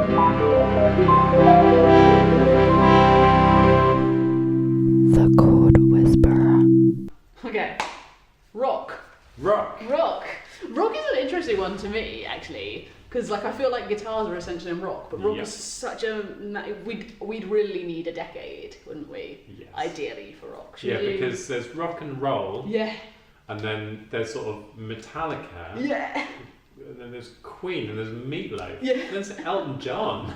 The Chord Whisperer. Okay. Rock. Rock. Rock is an interesting one to me, actually, because like I feel like guitars are essential in rock, but rock is such a we'd really need a decade, wouldn't we? Yes. Ideally for rock. Because there's rock and roll. Yeah. And then there's sort of Metallica. Yeah. And then there's Queen and there's Meatloaf. Yeah. And there's Elton John.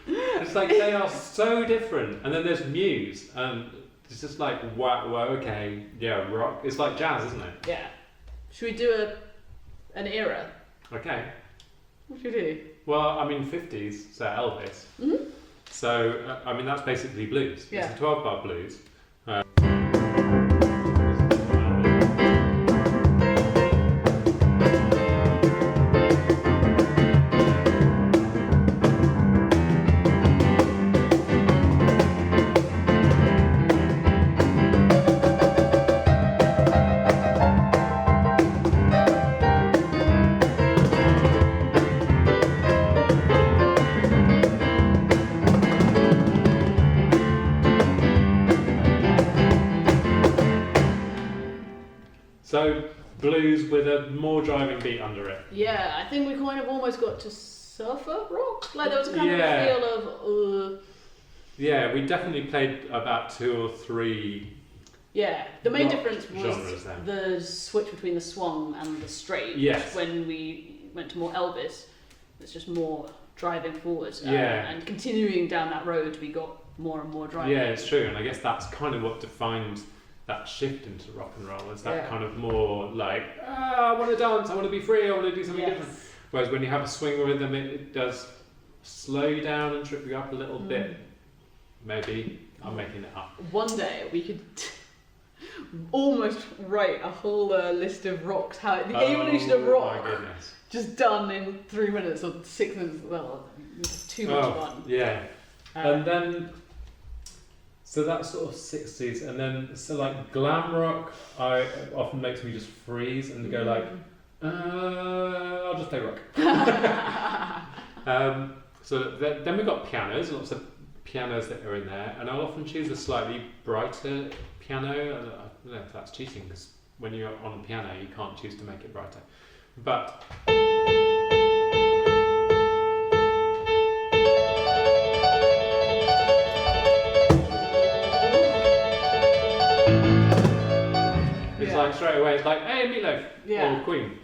It's like they are so different. And then there's Muse, and it's just like wow, okay, yeah, rock. It's like jazz, isn't it? Yeah. Should we do an era? Okay. What should we do? Well, I mean, 50s, so Elvis. Mm-hmm. So, I mean, that's basically blues. Yeah. It's a 12-bar blues. So, blues with a more driving beat under it. Yeah, I think we kind of almost got to surfer rock. Like there was kind of a feel of. Yeah, we definitely played about 2 or 3. Yeah, the main rock difference was then. the switch between the swung and the straight. Yes. When we went to more Elvis, it's just more driving forward. Yeah. And continuing down that road, we got more and more driving. Yeah, it's true, and I guess that's kind of what defined that shift into rock and roll. Is that kind of more like, I want to dance, I want to be free, I want to do something different. Whereas when you have a swing rhythm, it does slow you down and trip you up a little bit. Maybe I'm making it up. One day we could almost write a whole list of rocks. How the evolution of rock, my goodness. just done in 3 minutes or 6 minutes. Well, too much fun. Yeah, and then so that's sort of 60s, and then so like glam rock, often makes me just freeze and go like, I'll just play rock. So then we've got pianos, lots of pianos that are in there, and I'll often choose a slightly brighter piano. I don't know if that's cheating, because when you're on the piano you can't choose to make it brighter. But it's like straight away, it's like, hey, Meatloaf or Queen.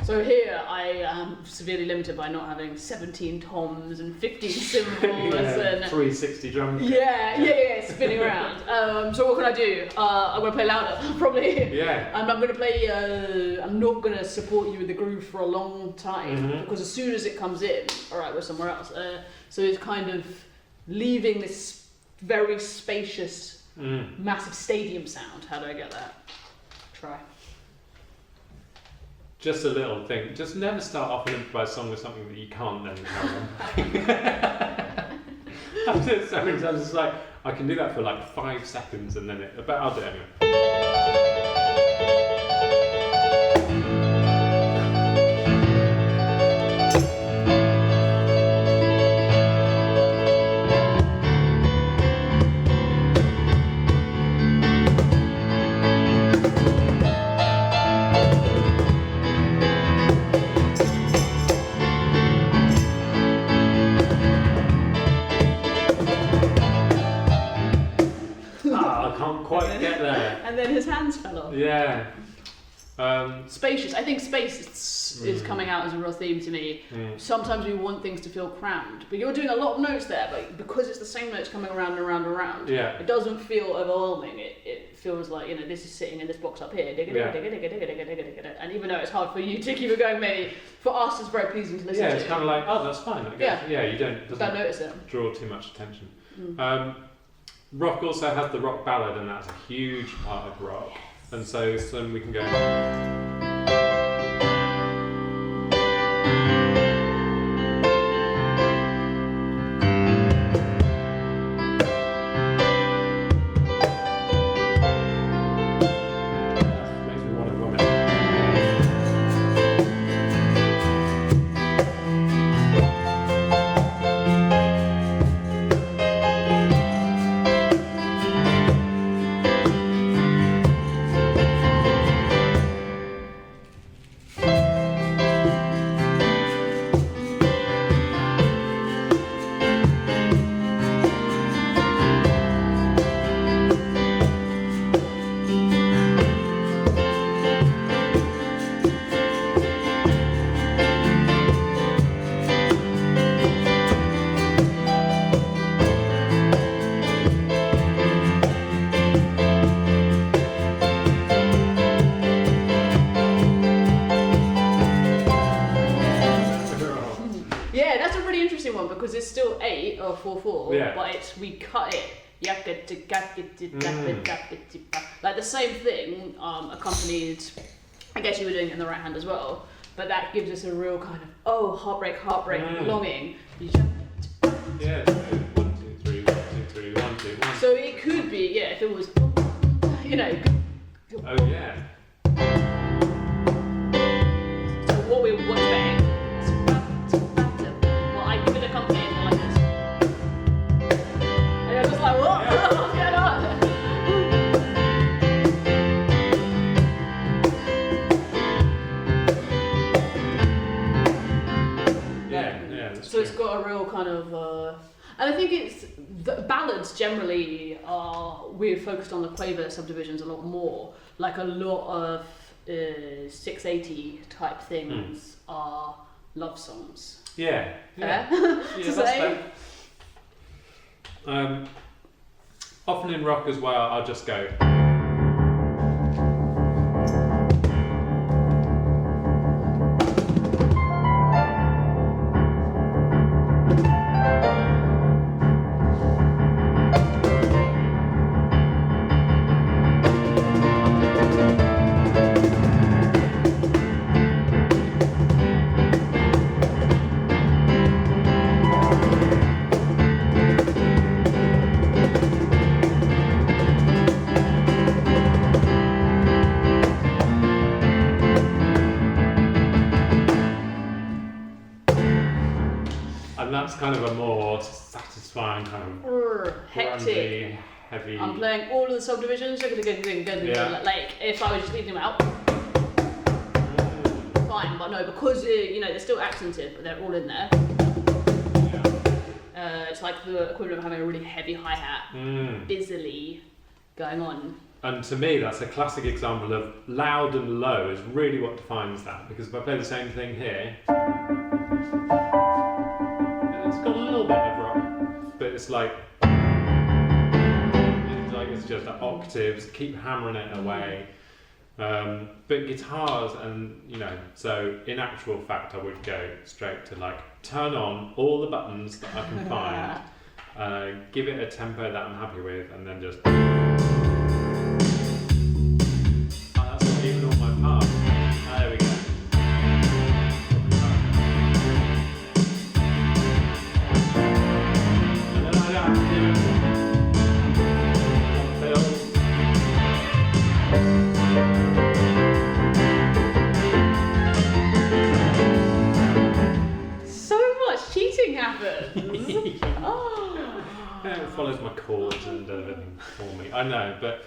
So here I am severely limited by not having 17 toms and 15 cymbals and 360 drum. Yeah, spinning around. So what can I do? I'm gonna play louder, probably. Yeah. I'm gonna play. I'm not gonna support you with the groove for a long time because as soon as it comes in, all right, we're somewhere else. So it's kind of leaving this very spacious, massive stadium sound. How do I get that? Try. Just a little thing. Just never start off an improvised song with something that you can't then carry on. I'm just like, I can do that for like 5 seconds and then but I'll do it anyway. Quite get there. And then his hands fell off. Yeah. Spacious. I think space is coming out as a real theme to me. Sometimes we want things to feel crammed, but you're doing a lot of notes there, but because it's the same notes coming around and around and around, it doesn't feel overwhelming. It feels like, this is sitting in this box up here, and even though it's hard for you to keep it going, maybe for us it's very pleasing to listen to. Yeah, it's kind of like, oh, that's fine. I guess. Yeah, you don't notice it. Draw too much attention. Rock also has the rock ballad, and that's a huge part of rock. And so then we can go. interesting one because it's still 8 or 4/4, Yeah. but we cut it. Like the same thing, accompanied. I guess you were doing it in the right hand as well, but that gives us a real kind of heartbreak, longing. Yeah. 1, 2, 3, 1, 2, 3, 1, 2, 1. So it could be, if it was, Oh yeah. So what's better? Well, I give it a company like this. And I was like, what? Yeah. What's going on? Yeah, that's So true. it's got a real kind of, and I think it's the ballads generally are. We're focused on the quaver subdivisions a lot more. Like a lot of 680 type things are love songs. Yeah. Yeah. Yeah, To that's say. fair. Often in rock as well, I'll just go. And that's kind of a more satisfying kind of Hectic. grungy, heavy. I'm playing all of the subdivisions. Yeah. Like if I was just leaving them out, fine. But no, because they're still accented, but they're all in there. It's like the equivalent of having a really heavy hi hat, busily going on. And to me, that's a classic example of loud and low is really what defines that. Because if I play the same thing here, it's got a little bit of rock, but it's like it's just octaves. Keep hammering it away. But guitars and so in actual fact, I would go straight to like turn on all the buttons that I can find, give it a tempo that I'm happy with, and then just. That's not even on my part. There we go. And then I don't have to do it. So much cheating happens. Yeah, it follows my chords and everything for me. I know, but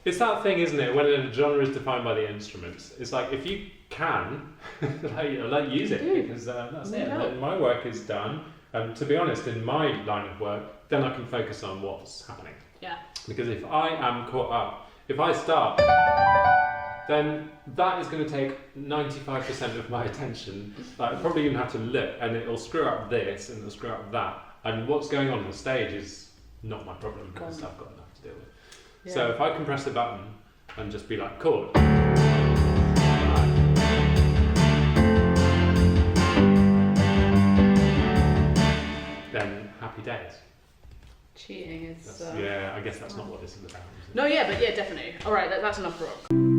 it's that thing, isn't it? When a genre is defined by the instruments, it's like if you can, use it because that's it. Then my work is done. To be honest, in my line of work, then I can focus on what's happening. Yeah. Because if I am caught up, if I start, then that is going to take 95% of my attention. Like, I probably even have to look, and it'll screw up this and it'll screw up that. And what's going on the stage is not my problem because I've got enough to deal with. Yeah. So if I can press a button and just be like, chord. Then happy days. Cheating is. Yeah, I guess that's not what this is about. Is it? No, yeah, but yeah, definitely. All right, that's enough rock.